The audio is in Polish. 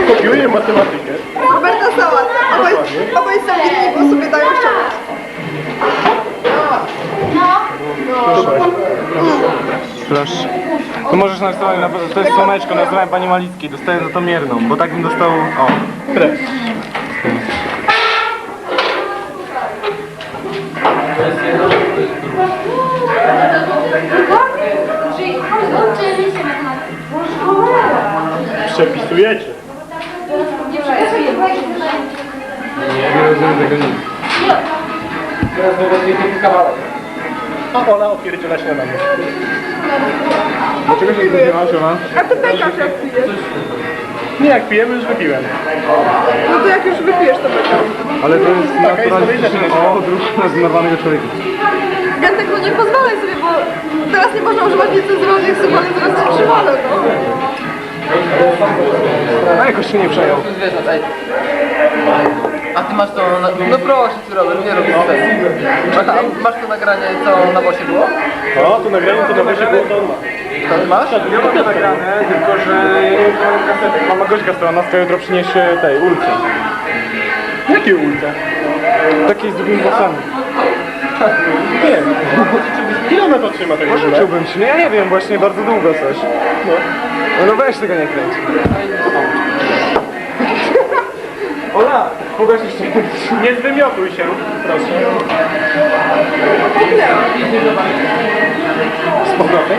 Kopiuję matematykę. Roberta sałatę. Obaj są winni, bo sobie dają ściągać. Proszę. To możesz narysować, to jest słoneczko, nazywałem pani Malickiej, dostaję za to mierną, bo tak bym dostał, o. Pres. Przepisujecie. Nie rozumiem tego nic. Teraz najważniejszy kawałek. A ona opierdziela śniadanie. Dlaczego się nie zdziwiłaś, ona? A ty bekasz jak pijesz. Nie, jak pijemy, już wypiłem. No to jak już wypijesz, to bekasz. Ale to jest Taka jest naturalistyczny odruch normalnego człowieka. Gentek, no nie pozwalaj sobie, bo teraz nie można używać niecenzuralnych słów, ale zaraz cię przywalę, no. A jakoś się nie przejął. Zwierząt, ej. A ty masz to, no proszę cię Robert, nie rób tutaj. Masz to nagranie, co na bosie było? O, tu nagranie to na razie było to on ma. To masz? Ja mam to nagrane, tylko że ja nie mam kasetek. Mama Gośka Stołanowska jutro przyniesie tej ulce. Jakie ulice? Takiej z długimi włosami. Nie wiem. Ile ona to trzyma tego żule? Życzyłbym ci, no ja nie wiem, właśnie bardzo długo coś. No weź tego nie kręć. Ola, mogłaś jeszcze Nie zwymiotuj się, proszę. z powrotem?